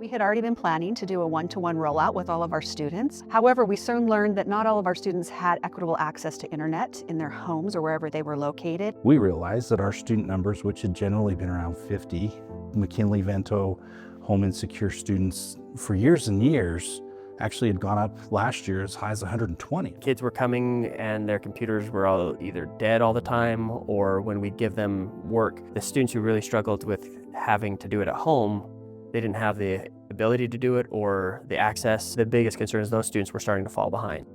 We had already been planning to do a one-to-one rollout with all of our students. However, we soon learned that not all of our students had equitable access to internet in their homes or wherever they were located. We realized that our student numbers, which had generally been around 50, McKinley-Vento Home Insecure students for years and years, actually had gone up last year as high as 120. Kids were coming and their computers were all either dead all the time, or when we'd give them work, the students who really struggled with having to do it at home, they didn't have the ability to do it or the access. The biggest concern is those students were starting to fall behind.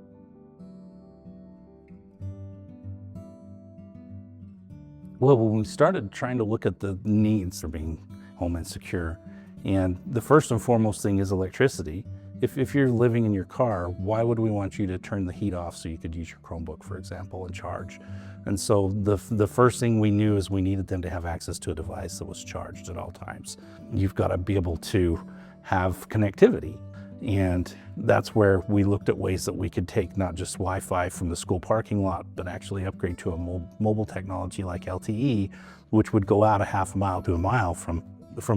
Well, when we started trying to look at the needs for being home insecure, and the first and foremost thing is electricity. If you're living in your car, why would we want you to turn the heat off so you could use your Chromebook, for example, and charge? And so the first thing we knew is we needed them to have access to a device that was charged at all times. You've got to be able to have connectivity. And that's where we looked at ways that we could take not just Wi-Fi from the school parking lot, but actually upgrade to a mobile technology like LTE, which would go out a half a mile to a mile from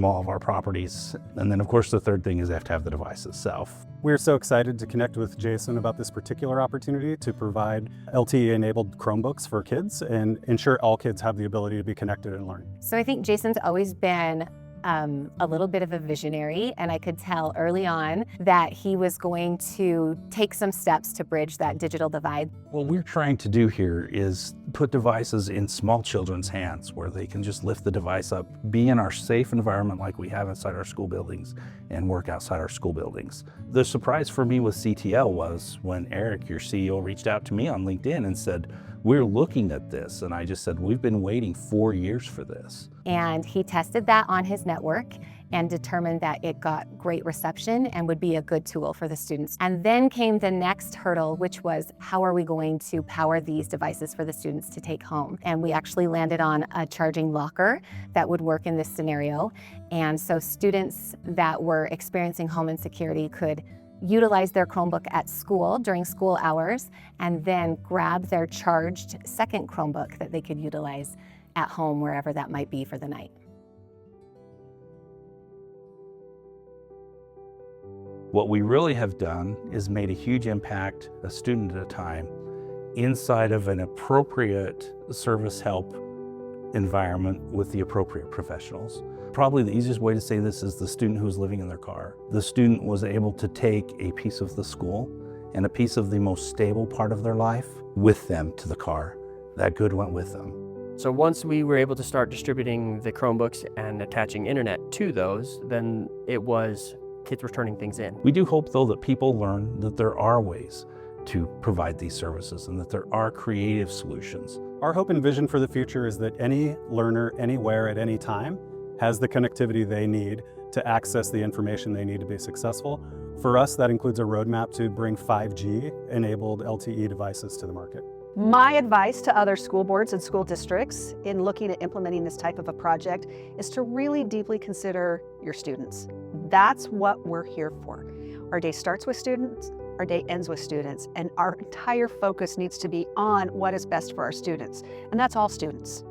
all of our properties. And then of course the third thing is they have to have the device itself. We're so excited to connect with Jason about this particular opportunity to provide LTE-enabled Chromebooks for kids and ensure all kids have the ability to be connected and learn. So I think Jason's always been a little bit of a visionary, and I could tell early on that he was going to take some steps to bridge that digital divide. What we're trying to do here is put devices in small children's hands where they can just lift the device up, be in our safe environment like we have inside our school buildings, and work outside our school buildings. The surprise for me with CTL was when Eric, your CEO, reached out to me on LinkedIn and said, "We're looking at this." And I just said, "We've been waiting 4 years for this." And he tested that on his network and determined that it got great reception and would be a good tool for the students. And then came the next hurdle, which was how are we going to power these devices for the students to take home? And we actually landed on a charging locker that would work in this scenario. And so students that were experiencing home insecurity could utilize their Chromebook at school during school hours and then grab their charged second Chromebook that they could utilize at home, wherever that might be for the night. What we really have done is made a huge impact, a student at a time, inside of an appropriate service help environment with the appropriate professionals. Probably the easiest way to say this is the student who was living in their car. The student was able to take a piece of the school and a piece of the most stable part of their life with them to the car. That good went with them. So once we were able to start distributing the Chromebooks and attaching internet to those, then it was kids were turning things in. We do hope though that people learn that there are ways to provide these services and that there are creative solutions. Our hope and vision for the future is that any learner, anywhere, at any time, has the connectivity they need to access the information they need to be successful. For us, that includes a roadmap to bring 5G-enabled LTE devices to the market. My advice to other school boards and school districts in looking at implementing this type of a project is to really deeply consider your students. That's what we're here for. Our day starts with students, our day ends with students, and our entire focus needs to be on what is best for our students, and that's all students.